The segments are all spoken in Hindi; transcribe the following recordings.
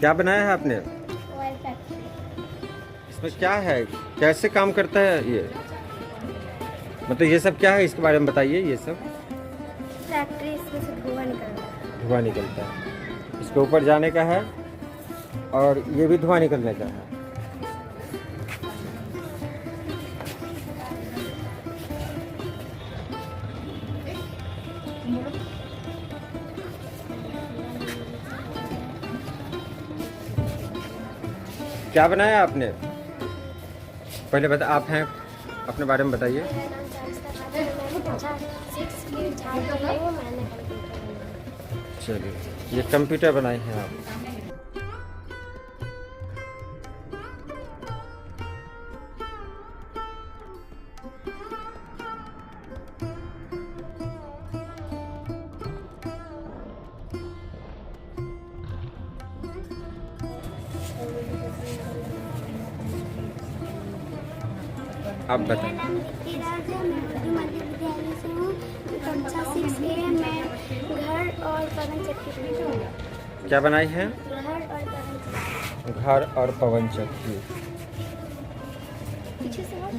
क्या बनाया है आपने? Oil factory. इसमें क्या है, कैसे काम करता है ये? मतलब ये सब क्या है, इसके बारे में बताइए। ये सब फैक्ट्री, इसमें से धुआं निकलता है। धुआं निकलता है, इसके ऊपर जाने का है और ये भी धुआं निकलने का है। क्या बनाया आपने? पहले बता, आप हैं, अपने बारे में बताइए। मेरा नाम जानिस्ता खातून है, मैं 6 झाड़ कर रही हूँ। मैंने कंप्यूटर बनाया। चलिए, ये कंप्यूटर बनाए हैं आप। आप मेरा बताएं। नाम दीप्ति राज है, मैं उर्दू मध्य विद्यालय से हूँ। कक्षा 6A है। मैं घर और पवन चक्की हूँ। क्या बनाई हैं? घर और पवन चक्की। घर और पवन चक्की। पीछे से और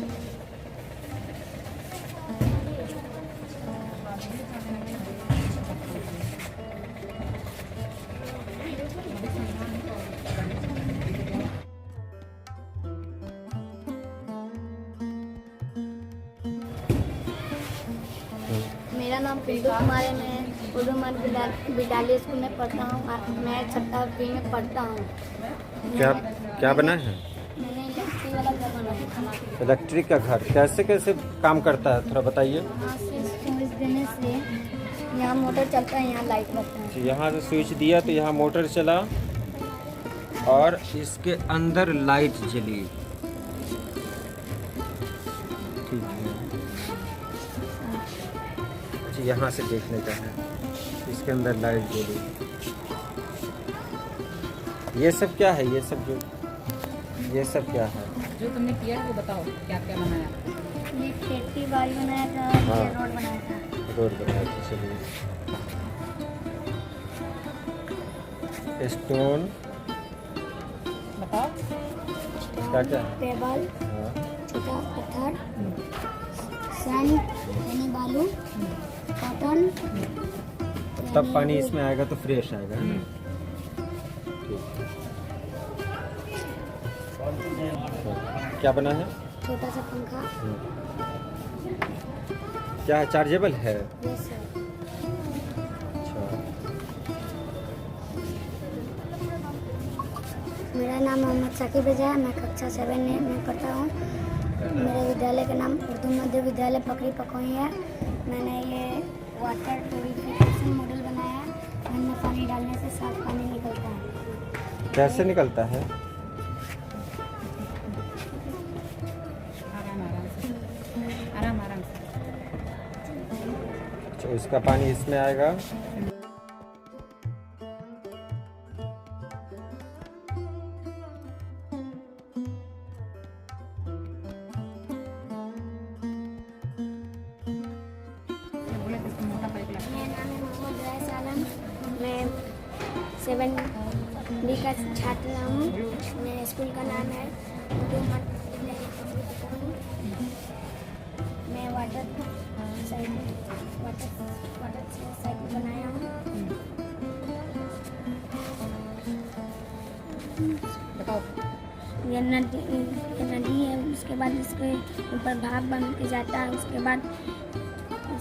मेरा नाम पिंटू कुमार है। मैं उर्दू मध्य विद्यालय स्कूल में पढ़ता हूँ। मैं 6वीं में पढ़ता हूँ। क्या क्या बना है? मैंने इलेक्ट्रिक वाला घर बनाया। इलेक्ट्रिक का घर कैसे कैसे काम करता है, थोड़ा बताइए। यहाँ से स्विच देने से यहाँ मोटर चलता है, यहाँ लाइट लगता है। यहाँ से स्विच दिया तो यहाँ मोटर चला और इसके अंदर लाइट जली। ठीक है जी, यहाँ से देखने का है, इसके अंदर लाइट जली। ये सब क्या है? ये सब क्या है? जो तुमने किया है वो बताओ, क्या क्या बनाया? ये खेती बाड़ी बनाया था, हाँ। ये रोड बनाया था। रोड बनाया था। चलिए, स्टोन बताओ। क्या क्या है? टेबल, हाँ। छोटा पत्थर, सैंड यानी बालू, कॉटन। तब पानी इसमें आएगा तो फ्रेश आएगा, है ना? ठीक है। क्या बना है? छोटा सा पंखा। क्या है, चार्जेबल है? ये सब। अच्छा। मेरा नाम मोहम्मद साकिब रजा है। मैं कक्षा 7 में पढ़ता हूँ। मेरे विद्यालय का नाम उर्दू मध्य विद्यालय पकड़ी पकोई है। मैंने ये वाटर प्यूरिफिकेशन मॉडल बनाया है। इनमें पानी डालने से साफ पानी निकलता है। कैसे निकलता है? आराम आराम से। अच्छा, इसका पानी इसमें आएगा। मेरा नाम है मोहम्मद रईस आलम। मैं 7D का छात्र हूँ। मेरे स्कूल का नाम है उर्दू मध्य विद्यालय पकड़ी पकोई। मैं वाटर साइकिल बनाया हूँ। बताओ। ये नदी है। उसके बाद इसके ऊपर भाप बन के जाता है। उसके बाद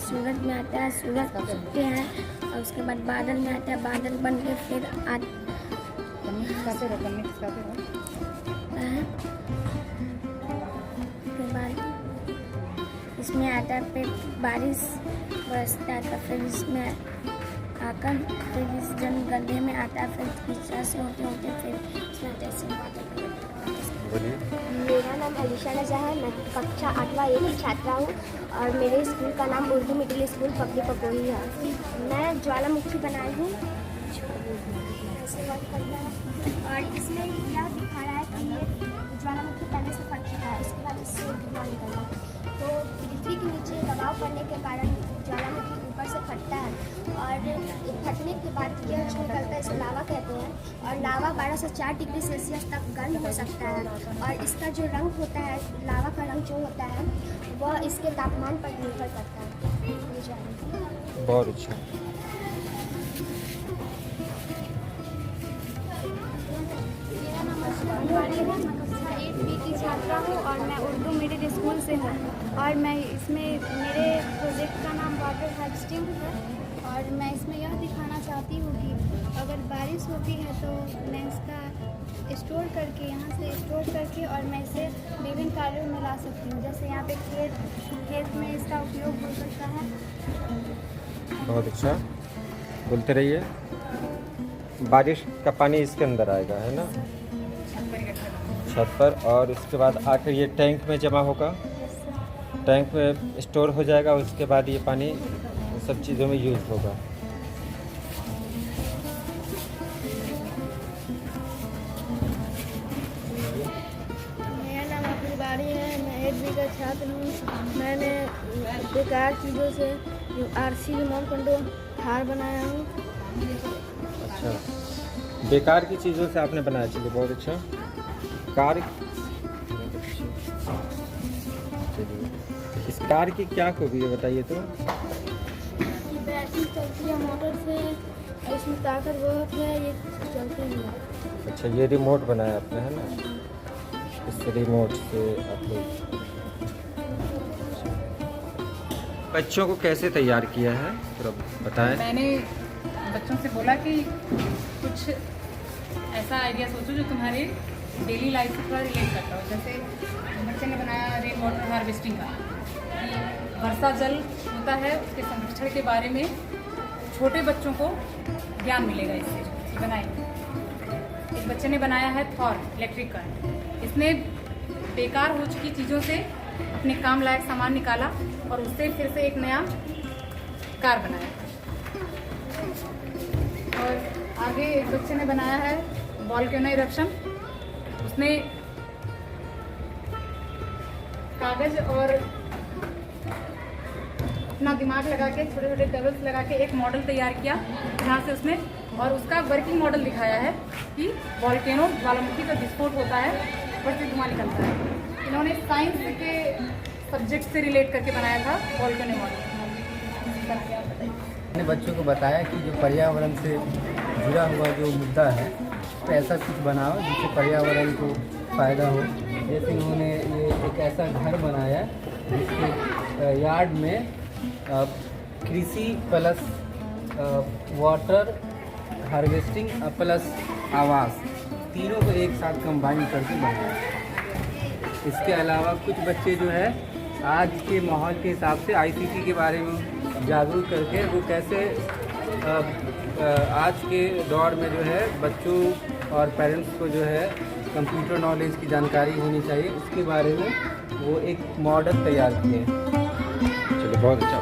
सूरज में आता है, सूरज उगते हैं और उसके बाद बादल में आता है, बादल बन के फिर कमी खिसकाते रहो। है। उसके बाद इसमें आता है, फिर बारिश बरसता है, तो फिर इसमें आकर फिर इस गड्ढे में आता है, फिर पीछा से होते होते फिर इसमें आता है, इससे बादल। बोलिए। मेरा नाम अलीशा रजा है। मैं कक्षा 8वां A की छात्रा हूँ और मेरे स्कूल का नाम उर्दू मिडिल स्कूल पकड़ी पकोई है। मैं ज्वालामुखी बनाई हूँ। और इसमें यह दिखा रहा है कि ये ज्वालामुखी पहले से फट चुका है, उसके बाद इससे धुआं निकला। तो पृथ्वी के नीचे दबाव पड़ने के कारण ज्वालामुखी ऊपर से फटता है और ये फटने के बाद यह जो निकलता है इसको लावा कहते हैं। और लावा 12 से 4 डिग्री सेल्सियस तक गर्म हो सकता है और इसका जो रंग होता है, लावा का रंग जो होता है वह इसके तापमान पर निर्भर करता है। ये जो है बहुत अच्छा। मेरा नाम अर्शिका तिवारी है, मैं कक्षा 8B की छात्रा हूँ और मैं उर्दू मिडिल स्कूल से हूँ। और मैं इसमें मेरे प्रोजेक्ट का नाम वाटर हार्वेस्टिंग है और मैं इसमें यह दिखाना चाहती हूँ कि अगर बारिश होती है तो मैं इसका स्टोर करके, यहाँ से स्टोर करके और मैं इसे विभिन्न कार्यों में ला सकती हूँ। जैसे यहाँ पे खेत में इसका उपयोग हो सकता है। बहुत अच्छा, बोलते रहिए। बारिश का पानी इसके अंदर आएगा, है ना, छत पर, और उसके बाद आकर ये टैंक में जमा होगा, टैंक में स्टोर हो जाएगा। उसके बाद ये पानी सब चीज़ों में यूज़ होगा। मेरा नाम अखिल बारी है, मैं 8B का छात्र हूँ। मैंने बेकार चीज़ों से RC रिमोट कंट्रोल थार बनाया हूँ। अच्छा, बेकार की चीज़ों से आपने बनाया, चलिए बहुत अच्छा। कार, चलिए इस कार की क्या खूबी है बताइए तो। बैटरी चलती है मोटर से, इसमें ताकत बहुत है, ये चलती है। अच्छा, ये रिमोट बनाया आपने, है ना, इस रिमोट से आप लोग बच्चों को कैसे तैयार किया है थोड़ा बताएं। मैंने बच्चों से बोला कि कुछ ऐसा आइडिया सोचो जो तुम्हारे डेली लाइफ से थोड़ा रिलेट करता हो। जैसे बच्चे ने बनाया रेन वाटर हार्वेस्टिंग का, कि वर्षा जल होता है उसके संरक्षण के बारे में छोटे बच्चों को ज्ञान मिलेगा इससे। बनाए इस बच्चे ने बनाया है थॉर इलेक्ट्रिक कार। इसने बेकार हो चुकी चीज़ों से अपने काम लायक सामान निकाला और उससे फिर से एक नया कार बनाया। और आगे एक बच्चे ने बनाया है वॉल्केनो इरप्शन। उसने कागज और अपना दिमाग लगा के, छोटे छोटे टेबल्स लगा के एक मॉडल तैयार किया, जहाँ से उसने और उसका वर्किंग मॉडल दिखाया है कि वॉल्केनो ज्वालामुखी का विस्फोट होता है, ऊपर से धुआं निकलता है। इन्होंने साइंस के सब्जेक्ट से रिलेट करके बनाया था वॉल्केनो मॉडल। मैंने बच्चों को बताया कि जो पर्यावरण से जुड़ा हुआ जो मुद्दा है तो ऐसा कुछ बनाओ जिससे पर्यावरण को फ़ायदा हो। जैसे उन्होंने ये एक ऐसा घर बनाया जिसके यार्ड में कृषि प्लस वाटर हार्वेस्टिंग प्लस आवास, तीनों को एक साथ कंबाइन करके बनाया। इसके अलावा कुछ बच्चे जो है आज के माहौल के हिसाब से ICT के बारे में जागरूक करके वो कैसे आज के दौर में जो है बच्चों और पेरेंट्स को जो है कंप्यूटर नॉलेज की जानकारी होनी चाहिए, उसके बारे में वो एक मॉडल तैयार किए। चलिए बहुत अच्छा।